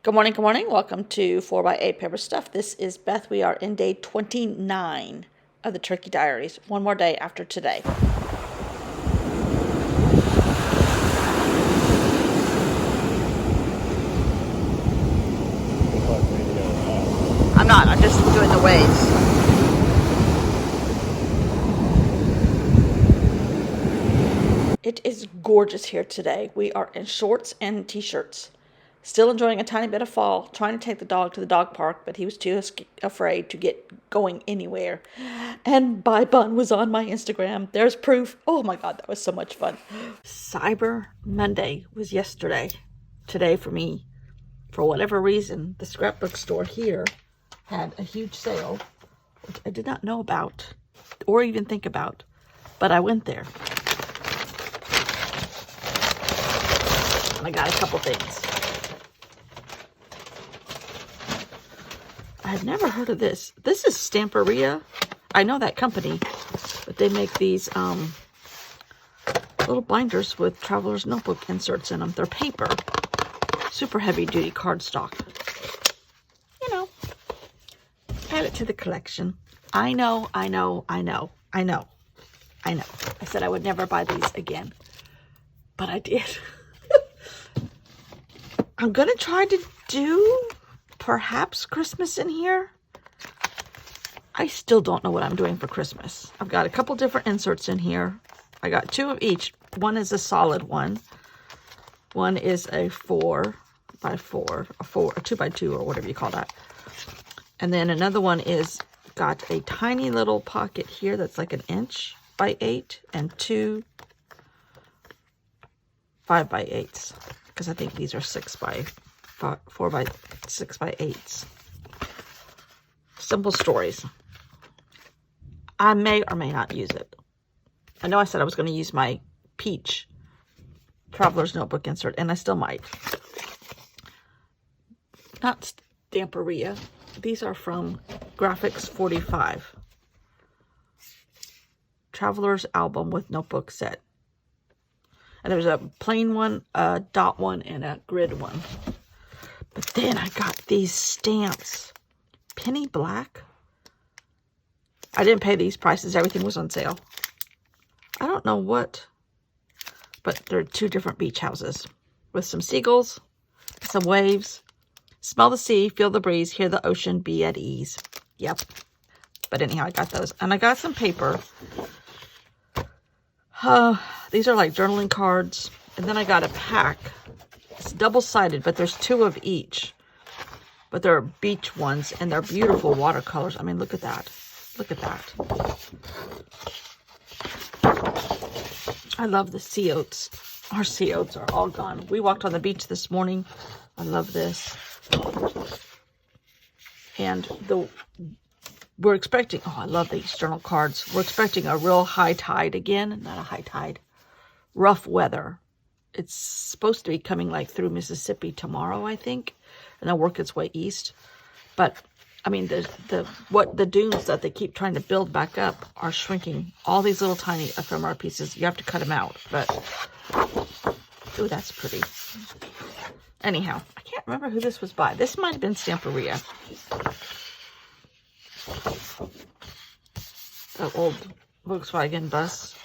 Good morning, good morning. Welcome to 4x8 Paper Stuff. This is Beth. We are in day 29 of the Turkey Diaries. One more day after today. I'm not. I'm just doing the waves. It is gorgeous here today. We are in shorts and t-shirts. Still enjoying a tiny bit of fall, trying to take the dog to the dog park, but he was too afraid to get going anywhere. And Bye Bun was on my Instagram. There's proof. Oh my God, that was so much fun. Cyber Monday was yesterday. Today for me, for whatever reason, the scrapbook store here had a huge sale, which I did not know about or even think about, but I went there. And I got a couple things. I had never heard of this. This is Stamperia. I know that company, but they make these little binders with traveler's notebook inserts in them. They're paper, super heavy duty cardstock. You know, add it to the collection. I know. I said I would never buy these again, but I did. I'm gonna try to do perhaps Christmas in here. I still don't know what I'm doing for Christmas. I've got a couple different inserts in here. I got two of each. One is a solid one. One is a 4x4, a 2x2, or whatever you call that. And then another one is got a tiny little pocket here that's like 1 inch by 8 and two 5x8s. Because I think these are 4x6x8s. Simple stories. I may or may not use it. I know I said I was going to use my peach traveler's notebook insert, and I still might. Not Stamperia. These are from Graphics 45. Traveler's album with notebook set. And there's a plain one, a dot one, and a grid one. But then I got these stamps. Penny black. I didn't pay these prices. Everything was on sale. I don't know what. But they're two different beach houses. With some seagulls, some waves. Smell the sea, feel the breeze, hear the ocean, be at ease. Yep. But anyhow, I got those. And I got some paper. These are like journaling cards. And then I got a pack. It's double-sided, but there's two of each. But they're beach ones, and they're beautiful watercolors. I mean, look at that. Look at that. I love the sea oats. Our sea oats are all gone. We walked on the beach this morning. I love this. And we're expecting, oh, I love these journal cards. We're expecting a real high tide again. Not a high tide. Rough weather. It's supposed to be coming like through Mississippi tomorrow, I think. And then work its way east. But, I mean, the dunes that they keep trying to build back up are shrinking. All these little tiny ephemera pieces, you have to cut them out. But, ooh, that's pretty. Anyhow, I can't remember who this was by. This might have been Stamperia. The old Volkswagen bus.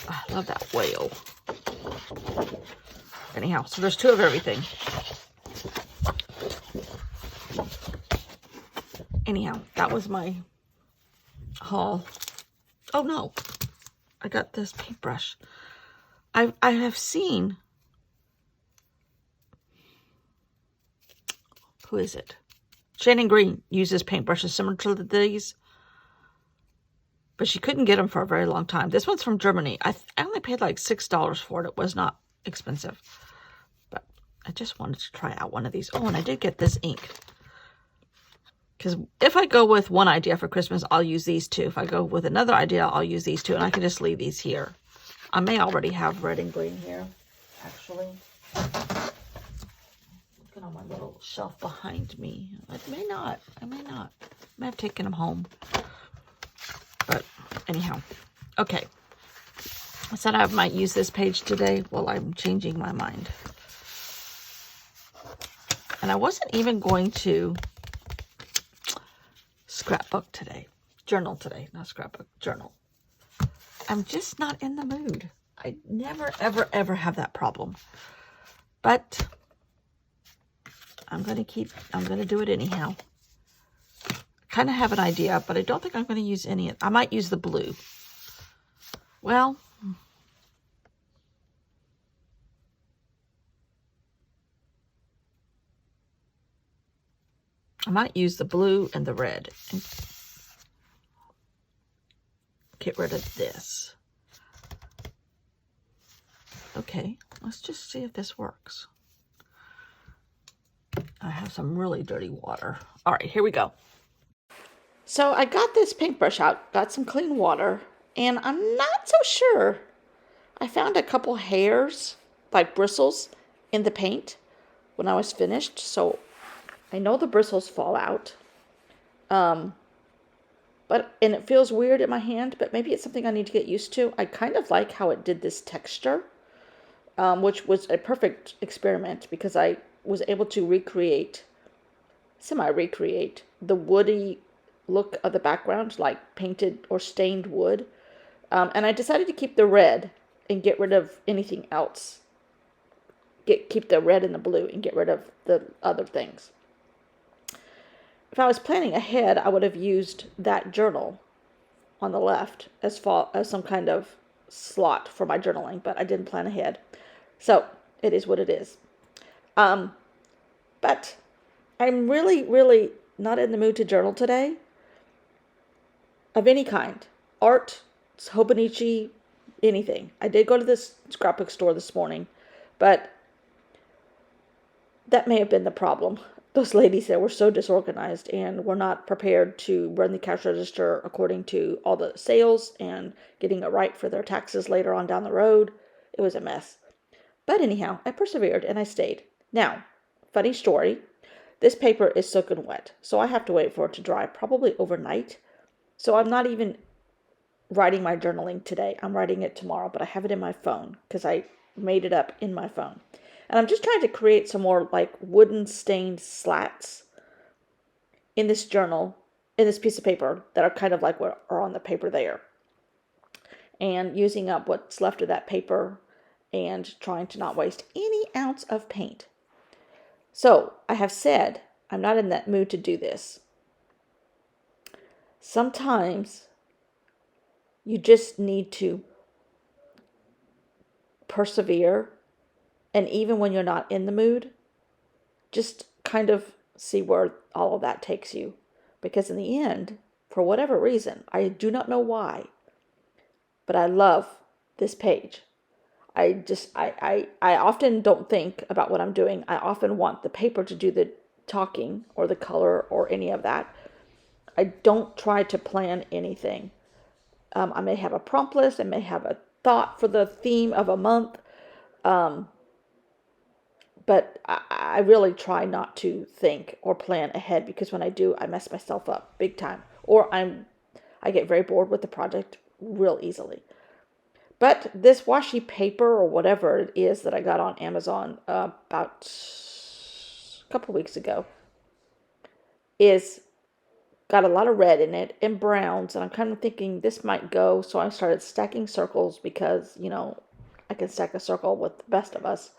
I love that whale. Anyhow, so there's two of everything. Anyhow, that was my haul. Oh no, I got this paintbrush. I have seen, who is it? Shannon Green uses paintbrushes similar to these, but she couldn't get them for a very long time. This one's from Germany. I only paid like $6 for it. It was not expensive, but I just wanted to try out one of these. Oh, and I did get this ink. Because if I go with one idea for Christmas, I'll use these two. If I go with another idea, I'll use these two. And I can just leave these here. I may already have red and green here, actually. Looking on my little shelf behind me. I may not. I may have taken them home. But anyhow. Okay. I said I might use this page today. Well, I'm changing my mind. And I wasn't even going to scrapbook today. Journal today, not scrapbook, journal. I'm just not in the mood. I never, ever, ever have that problem. But I'm going to do it anyhow. Kind of have an idea, but I don't think I'm going to use any. I might use the blue. Well, I might use the blue and the red and get rid of this. Okay, let's just see if this works. I have some really dirty water. All right, here we go. So I got this paintbrush out, got some clean water, and I'm not so sure. I found a couple hairs, like bristles, in the paint when I was finished, so I know the bristles fall out. And it feels weird in my hand, but maybe it's something I need to get used to. I kind of like how it did this texture, which was a perfect experiment because I was able to semi-recreate the woody look of the background, like painted or stained wood. And I decided to keep the red and get rid of anything else. Keep the red and the blue and get rid of the other things. If I was planning ahead, I would have used that journal on the left as some kind of slot for my journaling, but I didn't plan ahead. So it is what it is. But I'm really, really not in the mood to journal today. Of any kind. Art, Hobonichi, anything. I did go to this scrapbook store this morning, but that may have been the problem. Those ladies there were so disorganized and were not prepared to run the cash register according to all the sales and getting it right for their taxes later on down the road. It was a mess. But anyhow, I persevered and I stayed. Now, funny story. This paper is soaking wet, so I have to wait for it to dry, probably overnight. So I'm not even writing my journaling today. I'm writing it tomorrow, but I have it in my phone because I made it up in my phone. And I'm just trying to create some more like wooden stained slats in this journal, in this piece of paper that are kind of like what are on the paper there. And using up what's left of that paper and trying to not waste any ounce of paint. So I have said I'm not in that mood to do this. Sometimes you just need to persevere. And even when you're not in the mood, just kind of see where all of that takes you. Because in the end, for whatever reason, I do not know why, but I love this page. I often don't think about what I'm doing. I often want the paper to do the talking or the color or any of that. I don't try to plan anything. I may have a prompt list. I may have a thought for the theme of a month. But I really try not to think or plan ahead because when I do, I mess myself up big time. Or I get very bored with the project real easily. But this washi paper or whatever it is that I got on Amazon about a couple weeks ago is got a lot of red in it and browns. And I'm kind of thinking this might go. So I started stacking circles because, I can stack a circle with the best of us.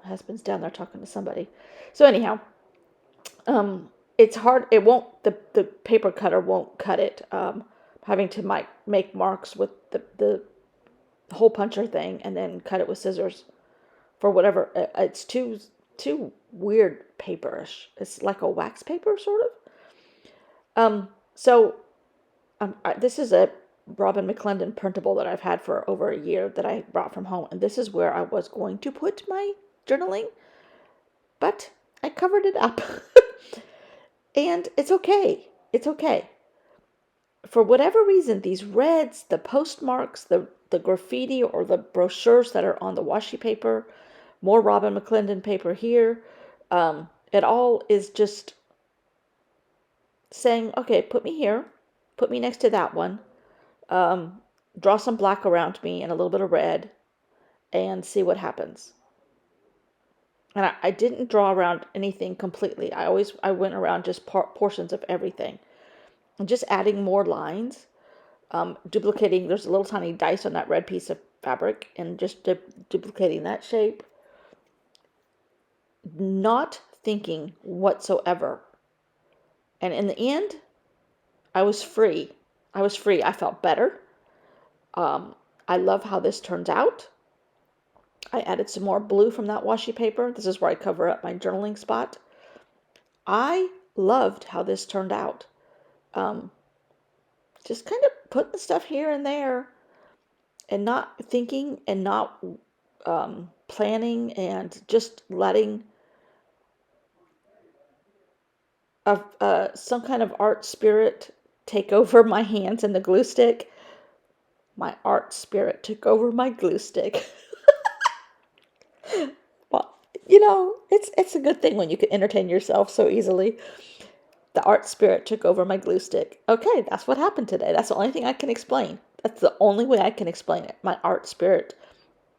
My husband's down there talking to somebody. So anyhow, it's hard. It won't, the paper cutter won't cut it. Having to make marks with the hole puncher thing and then cut it with scissors for whatever. It's too weird paperish. It's like a wax paper sort of. This is a Robin McClendon printable that I've had for over a year that I brought from home. And this is where I was going to put my journaling, but I covered it up. And it's okay. It's okay. For whatever reason, these reds, the postmarks, the graffiti or the brochures that are on the washi paper, more Robin McClendon paper here, it all is just saying, okay, put me here, put me next to that one, draw some black around me and a little bit of red, and see what happens. And I didn't draw around anything completely. I went around just portions of everything. And just adding more lines, duplicating, there's a little tiny dice on that red piece of fabric, and just duplicating that shape. Not thinking whatsoever. And in the end, I was free. I was free. I felt better. I love how this turns out. I added some more blue from that washi paper. This is where I cover up my journaling spot. I loved how this turned out. Just kind of putting stuff here and there and not thinking and not planning, and just letting some kind of art spirit take over my hands and the glue stick. My art spirit took over my glue stick. Well, it's a good thing when you can entertain yourself so easily. The art spirit took over my glue stick. Okay, that's what happened today. That's the only thing I can explain. That's the only way I can explain it. My art spirit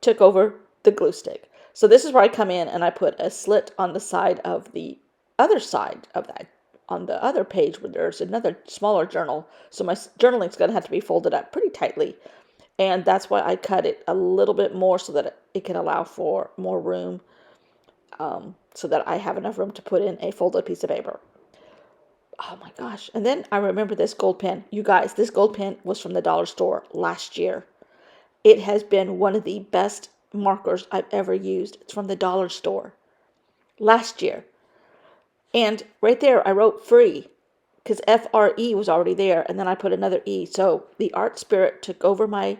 took over the glue stick. So this is where I come in and I put a slit on the side of the other side of that, on the other page where there's another smaller journal. So my journaling's going to have to be folded up pretty tightly. And that's why I cut it a little bit more so that it can allow for more room, so that I have enough room to put in a folded piece of paper. Oh my gosh. And then I remember this gold pen. You guys, this gold pen was from the dollar store last year. It has been one of the best markers I've ever used. It's from the dollar store last year. And right there, I wrote free because FRE was already there. And then I put another E. So the art spirit took over my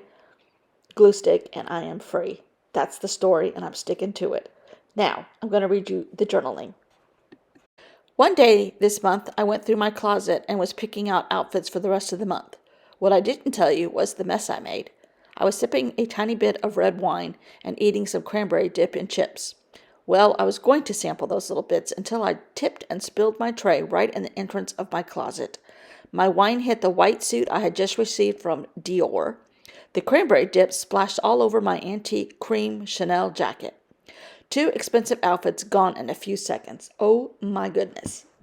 glue stick and I am free. That's the story and I'm sticking to it. Now, I'm going to read you the journaling. One day this month, I went through my closet and was picking out outfits for the rest of the month. What I didn't tell you was the mess I made. I was sipping a tiny bit of red wine and eating some cranberry dip and chips. Well, I was going to sample those little bits until I tipped and spilled my tray right in the entrance of my closet. My wine hit the white suit I had just received from Dior. The cranberry dip splashed all over my antique cream Chanel jacket. 2 expensive outfits gone in a few seconds. Oh my goodness.